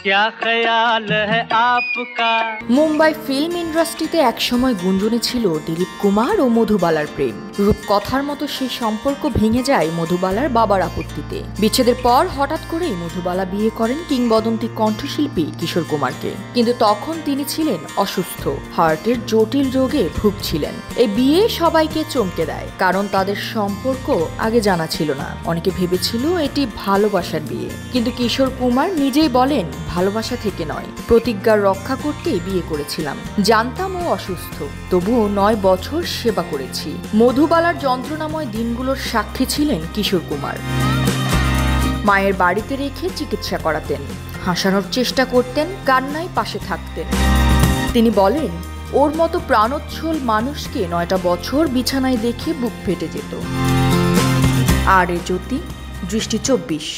क्या ख्याल है आपका। মুম্বাই ফিল্ম ইন্ডাস্ট্রিতে একসময় গুঞ্জনে ছিল দিলীপ কুমার ও মধুবালার প্রেম। রূপকথার মতো সেই সম্পর্ক ভেঙে যায় মধুবালার বাবার আপত্তিতে। বিচ্ছেদের পর হঠাৎ করেই মধুবালা বিয়ে করেন কিংবদন্তি কণ্ঠশিল্পী কিশোর কুমারকে, কিন্তু তখন তিনি ছিলেন অসুস্থ, হার্টের জটিল রোগে ভুগছিলেন। এই বিয়ে সবাইকে চমকে দেয়, কারণ তাদের সম্পর্ক আগে জানা ছিল না। অনেকে ভেবেছিল এটি ভালোবাসার বিয়ে, কিন্তু কিশোর কুমার নিজেই বলেন ভালোবাসা থেকে নয়, প্রতিজ্ঞা রক্ষা করতেই বিয়ে করেছিলাম। জানতাম ও অসুস্থ, তবুও 9 বছর সেবা করেছি। মধুবালার যন্ত্রণাময় দিনগুলোর সাক্ষী ছিলেন কিশোর কুমার। মায়ের বাড়িতে রেখে চিকিৎসা করাতেন, হাসানোর চেষ্টা করতেন, কান্নায় পাশে থাকতেন। তিনি বলেন, ওর মতো প্রাণোচ্ছল মানুষকে 9টা বছর বিছানায় দেখে বুক ফেটে যেত। আর এ জ্যোতি, দৃষ্টি 24।